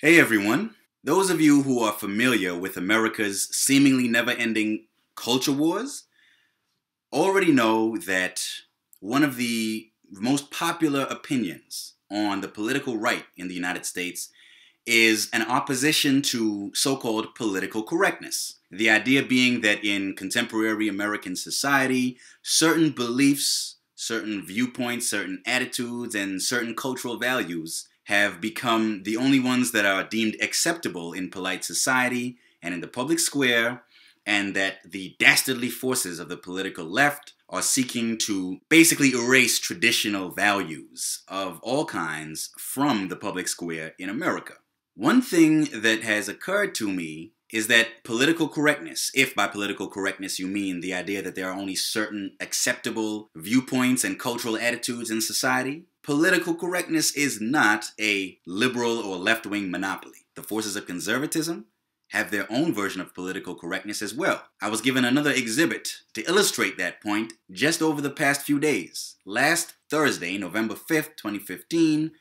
Hey everyone. Those of you who are familiar with America's seemingly never-ending culture wars already know that one of the most popular opinions on the political right in the United States is an opposition to so-called political correctness. The idea being that in contemporary American society, certain beliefs, certain viewpoints, certain attitudes, and certain cultural values have become the only ones that are deemed acceptable in polite society and in the public square, and that the dastardly forces of the political left are seeking to basically erase traditional values of all kinds from the public square in America. One thing that has occurred to me is that political correctness, if by political correctness you mean the idea that there are only certain acceptable viewpoints and cultural attitudes in society, political correctness is not a liberal or left-wing monopoly. The forces of conservatism have their own version of political correctness as well. I was given another exhibit to illustrate that point just over the past few days. Last Thursday, November 5th, 2015,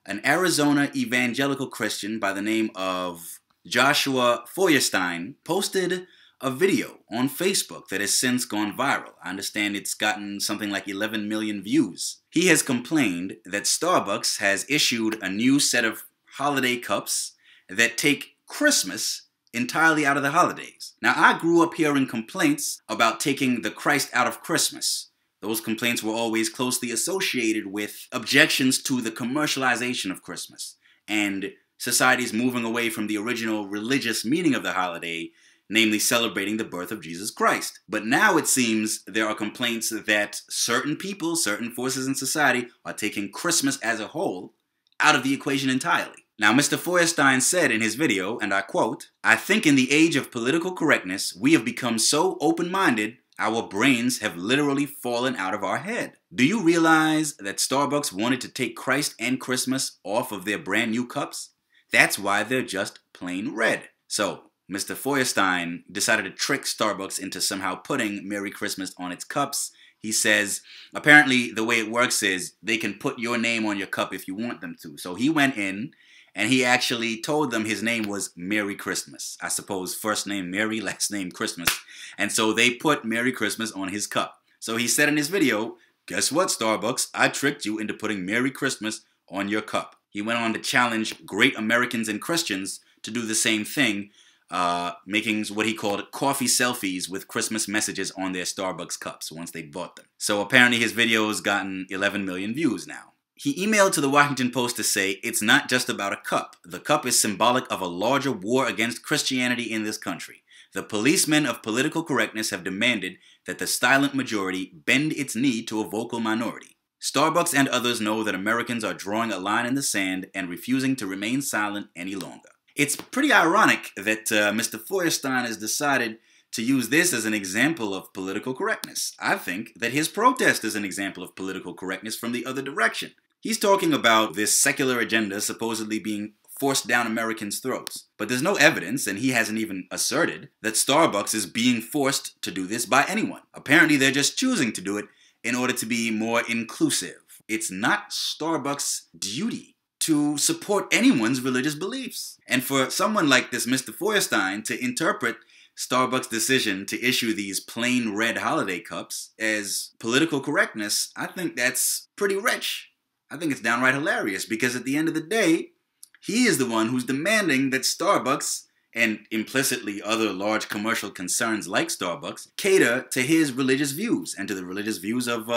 an Arizona evangelical Christian by the name of Joshua Feuerstein posted a video on Facebook that has since gone viral. I understand it's gotten something like 11 million views. He has complained that Starbucks has issued a new set of holiday cups that take Christmas entirely out of the holidays. Now, I grew up hearing complaints about taking the Christ out of Christmas. Those complaints were always closely associated with objections to the commercialization of Christmas and society's moving away from the original religious meaning of the holiday, namely celebrating the birth of Jesus Christ. But now it seems there are complaints that certain people, certain forces in society are taking Christmas as a whole out of the equation entirely. Now, Mr. Feuerstein said in his video, and I quote, "I think in the age of political correctness, we have become so open-minded, our brains have literally fallen out of our head. Do you realize that Starbucks wanted to take Christ and Christmas off of their brand new cups? That's why they're just plain red." So, Mr. Feuerstein decided to trick Starbucks into somehow putting Merry Christmas on its cups. He says, apparently the way it works is they can put your name on your cup if you want them to. So he went in and he actually told them his name was Merry Christmas. I suppose first name Merry, last name Christmas. And so they put Merry Christmas on his cup. So he said in his video, "Guess what, Starbucks? I tricked you into putting Merry Christmas on your cup." He went on to challenge great Americans and Christians to do the same thing, making what he called coffee selfies with Christmas messages on their Starbucks cups once they bought them. So apparently his video has gotten 11 million views now. He emailed to the Washington Post to say, "It's not just about a cup. The cup is symbolic of a larger war against Christianity in this country. The policemen of political correctness have demanded that the silent majority bend its knee to a vocal minority. Starbucks and others know that Americans are drawing a line in the sand and refusing to remain silent any longer." It's pretty ironic that Mr. Feuerstein has decided to use this as an example of political correctness. I think that his protest is an example of political correctness from the other direction. He's talking about this secular agenda supposedly being forced down Americans' throats. But there's no evidence, and he hasn't even asserted, that Starbucks is being forced to do this by anyone. Apparently they're just choosing to do it in order to be more inclusive. It's not Starbucks' duty to support anyone's religious beliefs. And for someone like this Mr. Feuerstein to interpret Starbucks' decision to issue these plain red holiday cups as political correctness, I think that's pretty rich. I think it's downright hilarious because at the end of the day, he is the one who's demanding that Starbucks, and implicitly other large commercial concerns like Starbucks, cater to his religious views and to the religious views of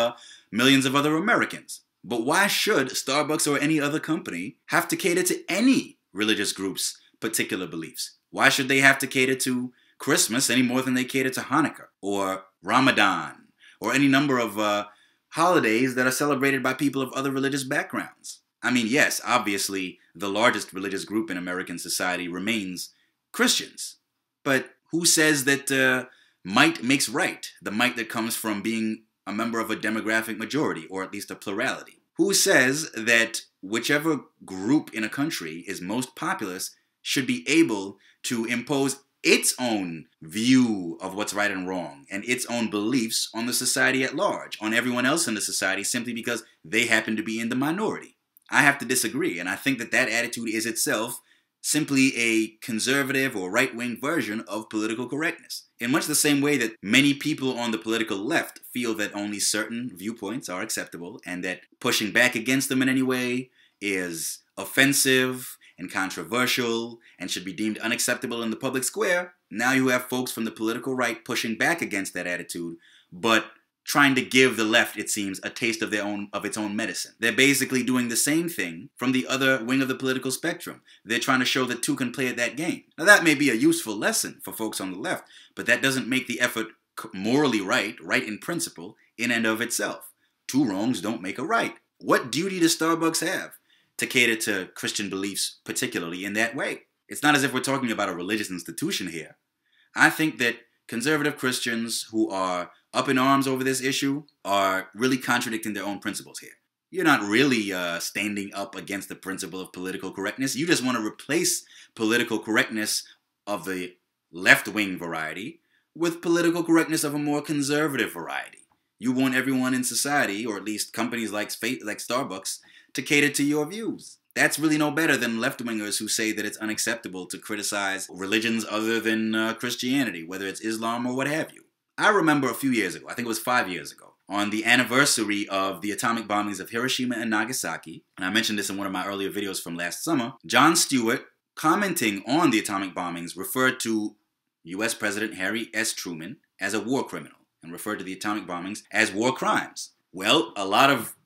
millions of other Americans. But why should Starbucks or any other company have to cater to any religious group's particular beliefs? Why should they have to cater to Christmas any more than they cater to Hanukkah or Ramadan or any number of holidays that are celebrated by people of other religious backgrounds? I mean, yes, obviously, the largest religious group in American society remains Christians. But who says that might makes right? The might that comes from being a member of a demographic majority, or at least a plurality. Who says that whichever group in a country is most populous should be able to impose its own view of what's right and wrong and its own beliefs on the society at large, on everyone else in the society, simply because they happen to be in the minority? I have to disagree, and I think that that attitude is itself simply a conservative or right-wing version of political correctness. In much the same way that many people on the political left feel that only certain viewpoints are acceptable and that pushing back against them in any way is offensive and controversial and should be deemed unacceptable in the public square, now you have folks from the political right pushing back against that attitude, but trying to give the left, it seems, a taste of its own medicine. They're basically doing the same thing from the other wing of the political spectrum. They're trying to show that two can play at that game. Now that may be a useful lesson for folks on the left, but that doesn't make the effort morally right in principle, in and of itself. Two wrongs don't make a right. What duty does Starbucks have to cater to Christian beliefs, particularly in that way? It's not as if we're talking about a religious institution here. I think that conservative Christians who are up in arms over this issue are really contradicting their own principles here. You're not really standing up against the principle of political correctness. You just want to replace political correctness of the left-wing variety with political correctness of a more conservative variety. You want everyone in society, or at least companies like Starbucks, to cater to your views. That's really no better than left-wingers who say that it's unacceptable to criticize religions other than Christianity, whether it's Islam or what have you. I remember a few years ago, I think it was 5 years ago, on the anniversary of the atomic bombings of Hiroshima and Nagasaki, and I mentioned this in one of my earlier videos from last summer, Jon Stewart, commenting on the atomic bombings, referred to U.S. President Harry S. Truman as a war criminal and referred to the atomic bombings as war crimes. Well, a lot of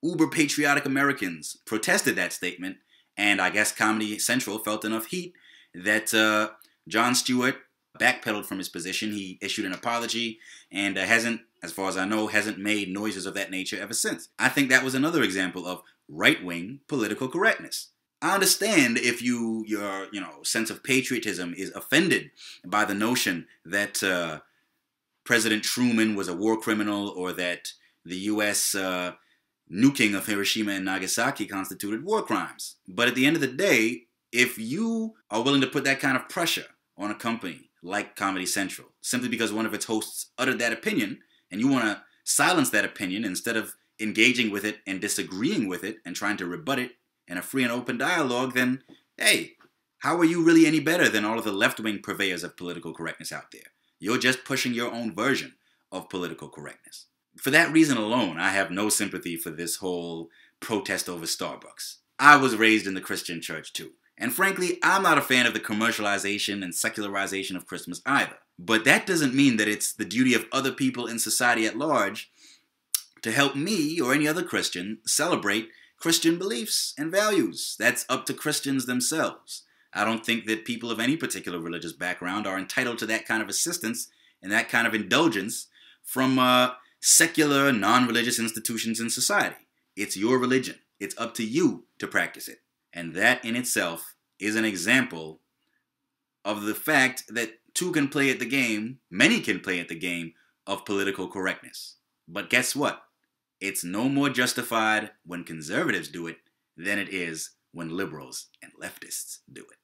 uber-patriotic Americans protested that statement, and I guess Comedy Central felt enough heat that Jon Stewart backpedaled from his position. He issued an apology and hasn't, as far as I know, hasn't made noises of that nature ever since. I think that was another example of right-wing political correctness. I understand if your sense of patriotism is offended by the notion that President Truman was a war criminal or that the U.S. Nuking of Hiroshima and Nagasaki constituted war crimes. But at the end of the day, if you are willing to put that kind of pressure on a company like Comedy Central, simply because one of its hosts uttered that opinion, and you want to silence that opinion instead of engaging with it and disagreeing with it and trying to rebut it in a free and open dialogue, then, hey, how are you really any better than all of the left-wing purveyors of political correctness out there? You're just pushing your own version of political correctness. For that reason alone, I have no sympathy for this whole protest over Starbucks. I was raised in the Christian church too. And frankly, I'm not a fan of the commercialization and secularization of Christmas either. But that doesn't mean that it's the duty of other people in society at large to help me or any other Christian celebrate Christian beliefs and values. That's up to Christians themselves. I don't think that people of any particular religious background are entitled to that kind of assistance and that kind of indulgence from secular, non-religious institutions in society. It's your religion. It's up to you to practice it. And that in itself is an example of the fact that two can play at the game, many can play at the game of political correctness. But guess what? It's no more justified when conservatives do it than it is when liberals and leftists do it.